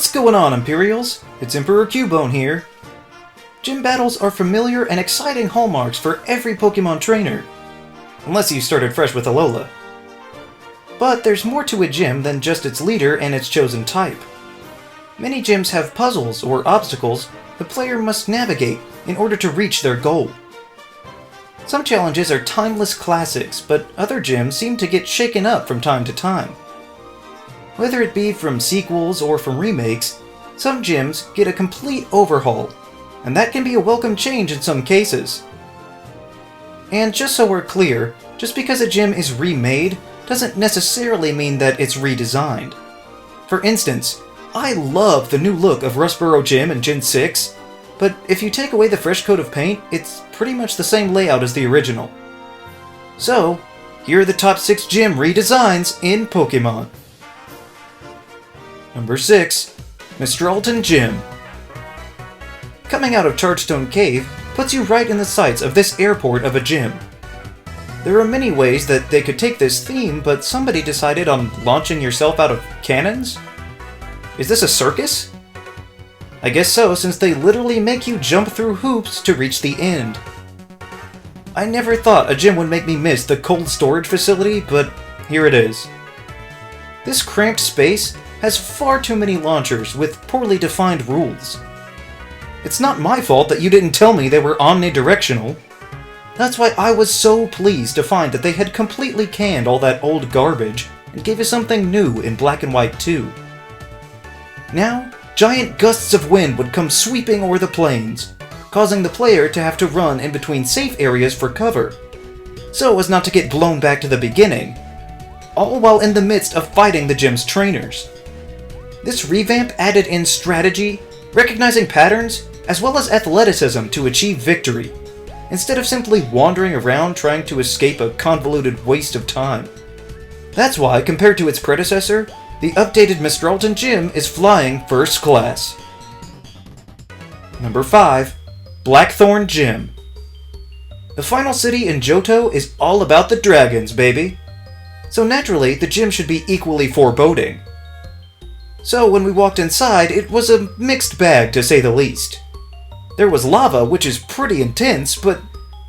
What's going on, Imperials? It's Emperor Cubone here. Gym battles are familiar and exciting hallmarks for every Pokémon trainer. Unless you started fresh with Alola. But there's more to a gym than just its leader and its chosen type. Many gyms have puzzles or obstacles the player must navigate in order to reach their goal. Some challenges are timeless classics, but other gyms seem to get shaken up from time to time. Whether it be from sequels or from remakes, some gyms get a complete overhaul, and that can be a welcome change in some cases. And just so we're clear, just because a gym is remade doesn't necessarily mean that it's redesigned. For instance, I love the new look of Rustboro Gym in Gen 6, but if you take away the fresh coat of paint, it's pretty much the same layout as the original. So, here are the top 6 gym redesigns in Pokémon. Number 6. Mr. Alton Jim. Coming out of Chargestone Cave puts you right in the sights of this airport of a gym. There are many ways that they could take this theme, but somebody decided on launching yourself out of cannons? Is this a circus? I guess so, since they literally make you jump through hoops to reach the end. I never thought a gym would make me miss the cold storage facility, but here it is. This cramped space has far too many launchers with poorly defined rules. It's not my fault that you didn't tell me they were omnidirectional. That's why I was so pleased to find that they had completely canned all that old garbage and gave us something new in black and white too. Now, giant gusts of wind would come sweeping over the plains, causing the player to have to run in between safe areas for cover, so as not to get blown back to the beginning, all while in the midst of fighting the gym's trainers. This revamp added in strategy, recognizing patterns, as well as athleticism to achieve victory, instead of simply wandering around trying to escape a convoluted waste of time. That's why, compared to its predecessor, the updated Mr. Alton Jim is flying first class. Number 5. Blackthorne Jim. The final city in Johto is all about the dragons, baby. So naturally, the gym should be equally foreboding. So when we walked inside, it was a mixed bag to say the least. There was lava, which is pretty intense, but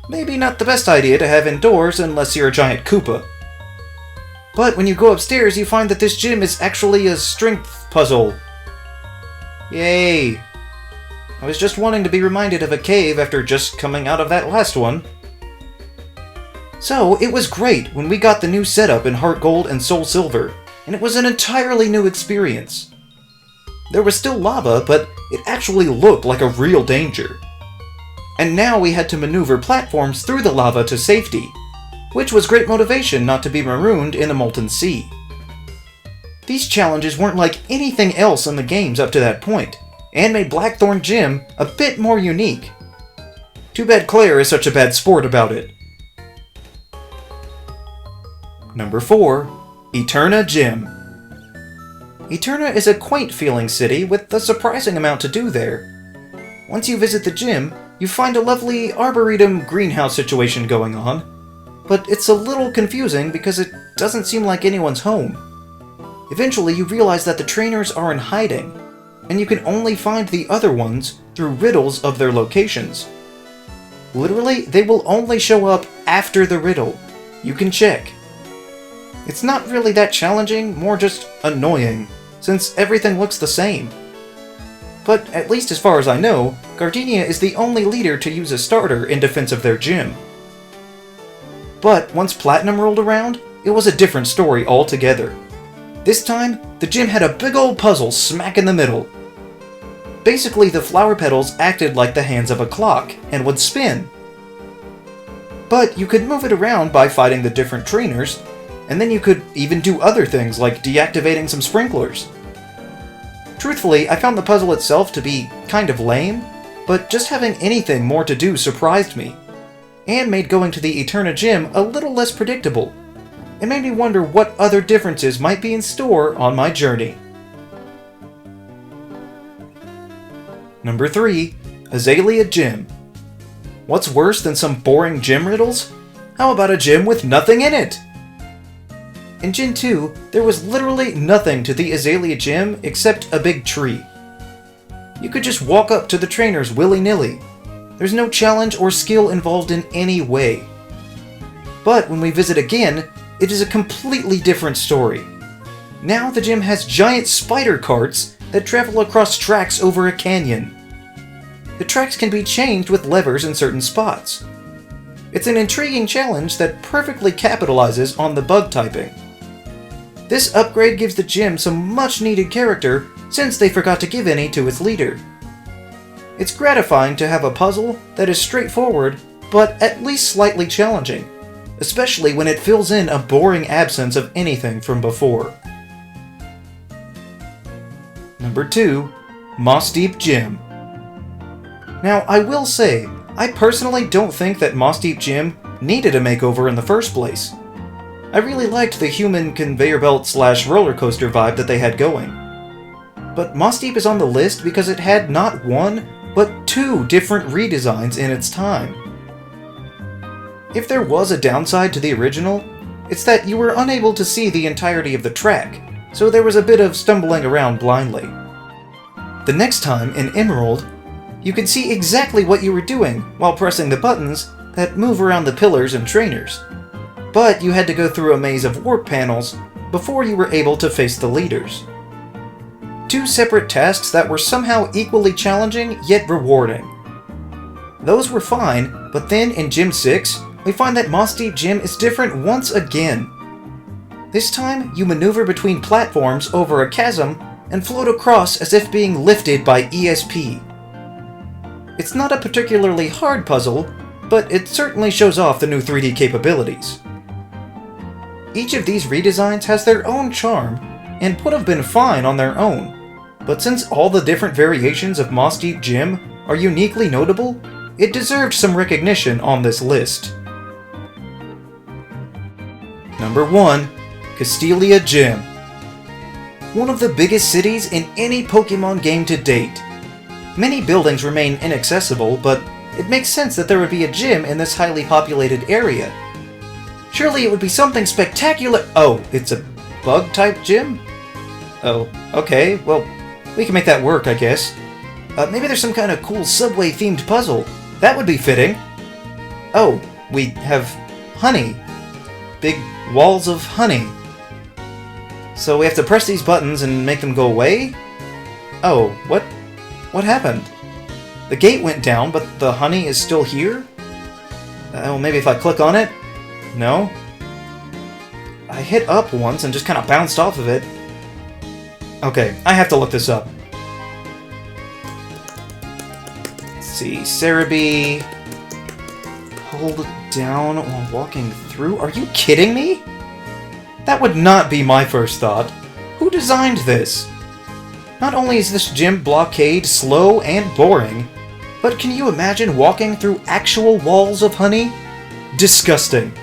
maybe not the best idea to have indoors unless you're a giant Koopa. But when you go upstairs, you find that this gym is actually a strength puzzle. Yay! I was just wanting to be reminded of a cave after just coming out of that last one. So, it was great when we got the new setup in Heart Gold and Soul Silver, and it was an entirely new experience. There was still lava, but it actually looked like a real danger. And now we had to maneuver platforms through the lava to safety, which was great motivation not to be marooned in the molten sea. These challenges weren't like anything else in the games up to that point, and made Blackthorne Jim a bit more unique. Too bad Claire is such a bad sport about it. Number 4. Eterna Gem. Eterna is a quaint-feeling city with a surprising amount to do there. Once you visit the gym, you find a lovely arboretum greenhouse situation going on, but it's a little confusing because it doesn't seem like anyone's home. Eventually, you realize that the trainers are in hiding, and you can only find the other ones through riddles of their locations. Literally, they will only show up after the riddle. You can check. It's not really that challenging, more just annoying, since everything looks the same. But at least as far as I know, Gardenia is the only leader to use a starter in defense of their gym. But once Platinum rolled around, it was a different story altogether. This time, the gym had a big old puzzle smack in the middle. Basically, the flower petals acted like the hands of a clock and would spin. But you could move it around by fighting the different trainers, and then you could even do other things like deactivating some sprinklers. Truthfully, I found the puzzle itself to be kind of lame, but just having anything more to do surprised me, and made going to the Eterna Gym a little less predictable. It made me wonder what other differences might be in store on my journey. Number 3. Azalea Gym. What's worse than some boring gym riddles? How about a gym with nothing in it? In Gen 2, there was literally nothing to the Azalea Gym except a big tree. You could just walk up to the trainers willy-nilly. There's no challenge or skill involved in any way. But when we visit again, it is a completely different story. Now the gym has giant spider carts that travel across tracks over a canyon. The tracks can be changed with levers in certain spots. It's an intriguing challenge that perfectly capitalizes on the bug typing. This upgrade gives the gym some much needed character since they forgot to give any to its leader. It's gratifying to have a puzzle that is straightforward but at least slightly challenging, especially when it fills in a boring absence of anything from before. Number 2. Mossdeep Gym. Now, I will say, I personally don't think that Mossdeep Gym needed a makeover in the first place. I really liked the human conveyor belt / roller coaster vibe that they had going. But Mossdeep is on the list because it had not one, but 2 different redesigns in its time. If there was a downside to the original, it's that you were unable to see the entirety of the track, so there was a bit of stumbling around blindly. The next time, in Emerald, you could see exactly what you were doing while pressing the buttons that move around the pillars and trainers. But you had to go through a maze of warp panels before you were able to face the leaders. 2 separate tasks that were somehow equally challenging yet rewarding. Those were fine, but then in Gym 6, we find that Mossdeep Gym is different once again. This time, you maneuver between platforms over a chasm and float across as if being lifted by ESP. It's not a particularly hard puzzle, but it certainly shows off the new 3D capabilities. Each of these redesigns has their own charm, and would have been fine on their own, but since all the different variations of Mossdeep Gym are uniquely notable, it deserved some recognition on this list. Number 1. Castelia Gym. One of the biggest cities in any Pokémon game to date. Many buildings remain inaccessible, but it makes sense that there would be a gym in this highly populated area. Surely it would be something spectacular— oh, it's a bug-type gym? Oh, okay, well, we can make that work, I guess. Maybe there's some kind of cool subway-themed puzzle. That would be fitting. Oh, we have honey. Big walls of honey. So we have to press these buttons and make them go away? Oh, what happened? The gate went down, but the honey is still here? Oh, maybe if I click on it? No? I hit up once and just kind of bounced off of it. Okay, I have to look this up. Let's see, Cerebi. Hold down while walking through? Are you kidding me? That would not be my first thought. Who designed this? Not only is this gym blockade slow and boring, but can you imagine walking through actual walls of honey? Disgusting.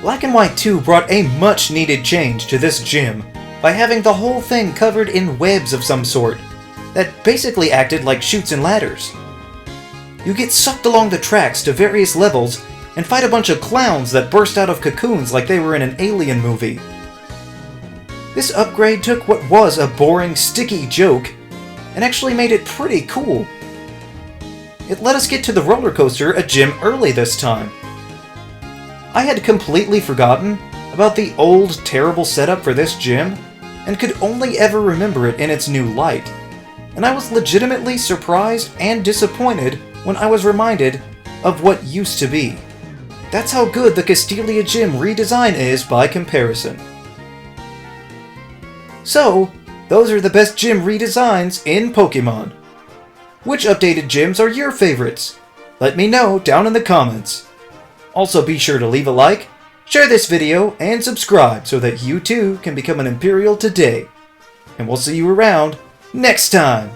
Black and White 2 brought a much needed change to this gym by having the whole thing covered in webs of some sort that basically acted like chutes and ladders. You get sucked along the tracks to various levels and fight a bunch of clowns that burst out of cocoons like they were in an alien movie. This upgrade took what was a boring, sticky joke and actually made it pretty cool. It let us get to the roller coaster a gym early this time. I had completely forgotten about the old, terrible setup for this gym and could only ever remember it in its new light, and I was legitimately surprised and disappointed when I was reminded of what used to be. That's how good the Castelia Gym redesign is by comparison. So, those are the best gym redesigns in Pokémon. Which updated gyms are your favorites? Let me know down in the comments. Also be sure to leave a like, share this video, and subscribe so that you too can become an Imperial today. And we'll see you around next time!